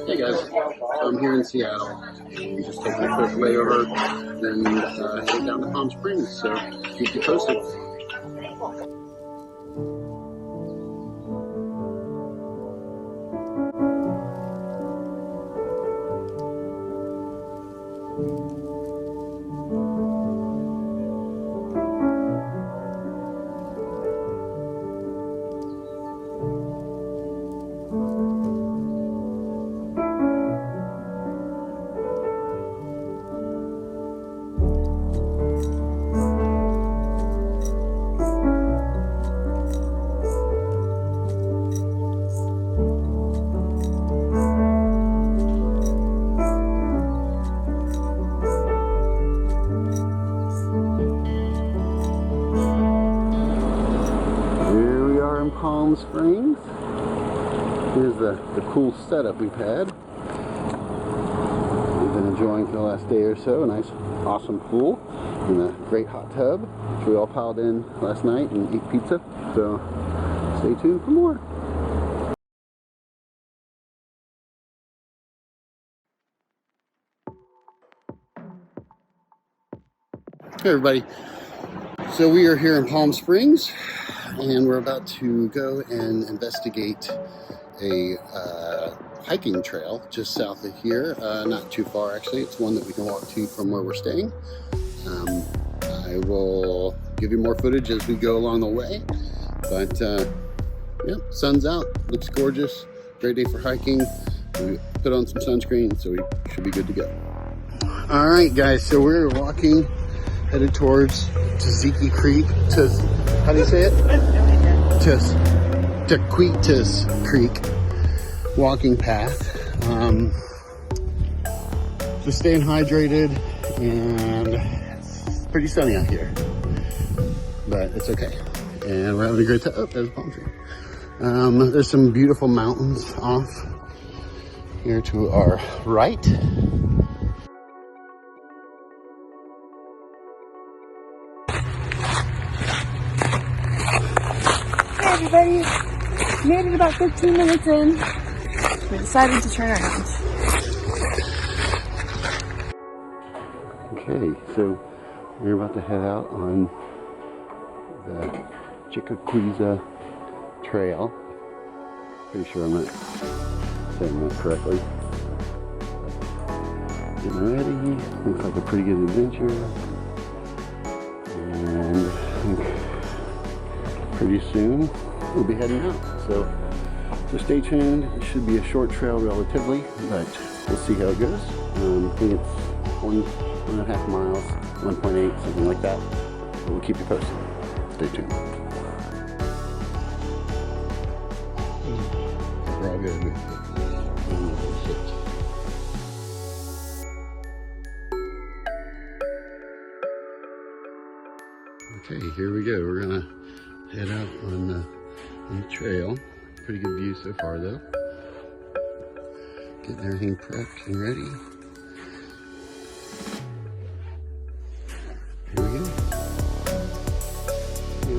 Hey guys, I'm here in Seattle and just taking a quick layover, then heading down to Palm Springs, so keep you posted. Palm Springs. Here's the cool setup we've had. We've been enjoying for the last day or so. A nice, awesome pool and a great hot tub, which we all piled in last night and ate pizza. So stay tuned for more. Hey everybody. So we are here in Palm Springs, and we're about to go and investigate a hiking trail just south of here, not too far actually. It's one that we can walk to from where we're staying. I will give you more footage as we go along the way, but yeah, sun's out, looks gorgeous, great day for hiking. We put on some sunscreen, so we should be good to go. All right guys, so we're walking, headed towards Tzatziki Creek, how do you say it? Tequitas Creek walking path. Just staying hydrated, and it's pretty sunny out here, but it's okay. And we're having a great time. Oh, there's a palm tree. There's some beautiful mountains off here to our right. Everybody, made it about 15 minutes in. We decided to turn around. Okay, so we're about to head out on the Chiquiqueza Trail. Pretty sure I'm not saying that correctly. Getting ready. Looks like a pretty good adventure. And I think pretty soon we'll be heading out, so stay tuned. It should be a short trail relatively, but we'll see how it goes. I think it's 1.5 miles, 1.8, something like that, but we'll keep you posted. Stay tuned. We're all good. Okay, here we go. We're gonna head out on the trail. Pretty good view so far though. Getting everything prepped and ready. Here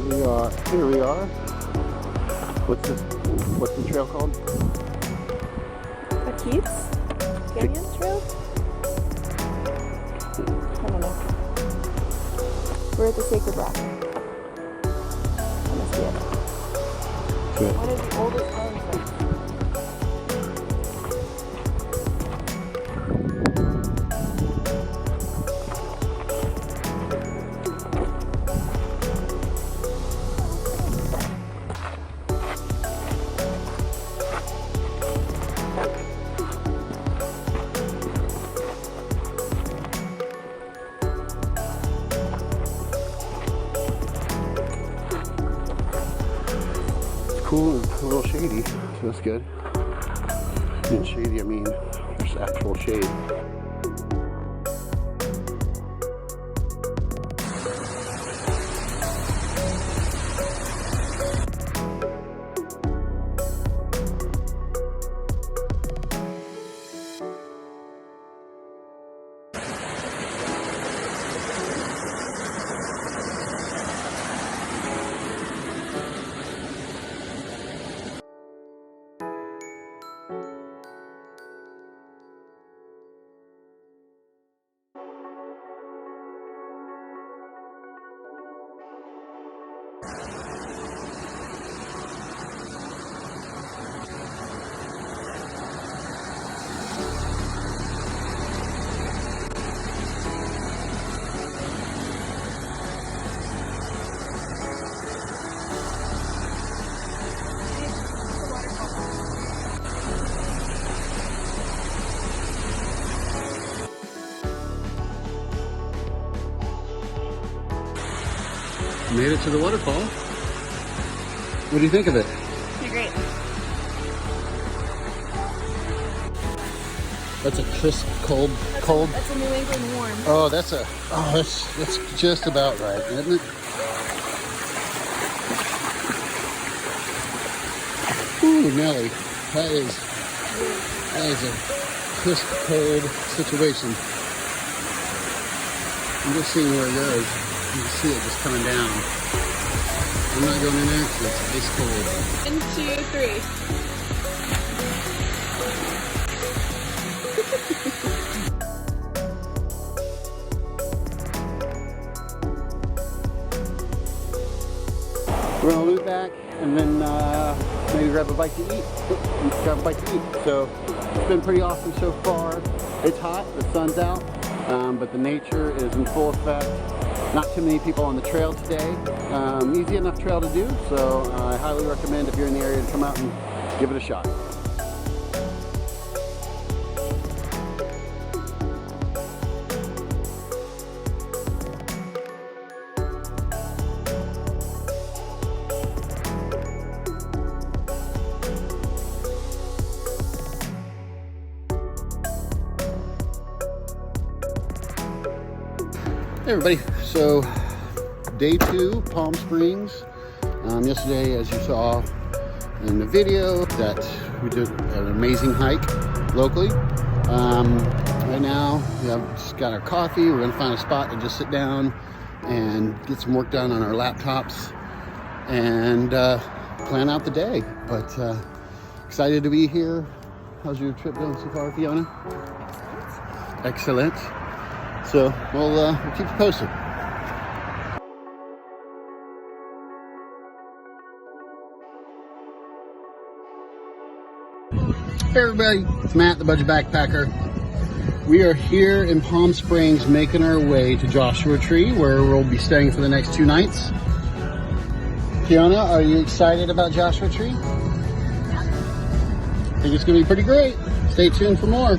we go. Here we are. What's the trail called? The Keats? Canyon Trail? I don't know. We're at the Sacred Rock. That must be it. Good. One of the oldest homes. Cool and a little shady, so that's good. And shady, I mean, there's actual shade. Made it to the waterfall. What do you think of it? You're great. That's a crisp, cold. That's a New England warm. Oh, that's just about right, isn't it? Ooh, Nelly, that is a crisp, cold situation. I'm just seeing where it goes. You can see it just coming down. I'm not going in there because it's ice cold. 1, 2, 3. We're gonna loop back and then maybe grab a bite to eat. So it's been pretty awesome so far. It's hot, the sun's out, but the nature is in full effect. Not too many people on the trail today. Easy enough trail to do, so I highly recommend if you're in the area to come out and give it a shot. Hey everybody, so day 2, Palm Springs. Yesterday, as you saw in the video, that we did an amazing hike locally. Right now, we have just got our coffee. We're gonna find a spot to just sit down and get some work done on our laptops and plan out the day. But excited to be here. How's your trip going so far, Fiona? Excellent. So we'll keep you posted. Hey everybody, it's Matt, the Budget Backpacker. We are here in Palm Springs making our way to Joshua Tree, where we'll be staying for the next 2 nights. Fiona, are you excited about Joshua Tree? I think it's gonna be pretty great. Stay tuned for more.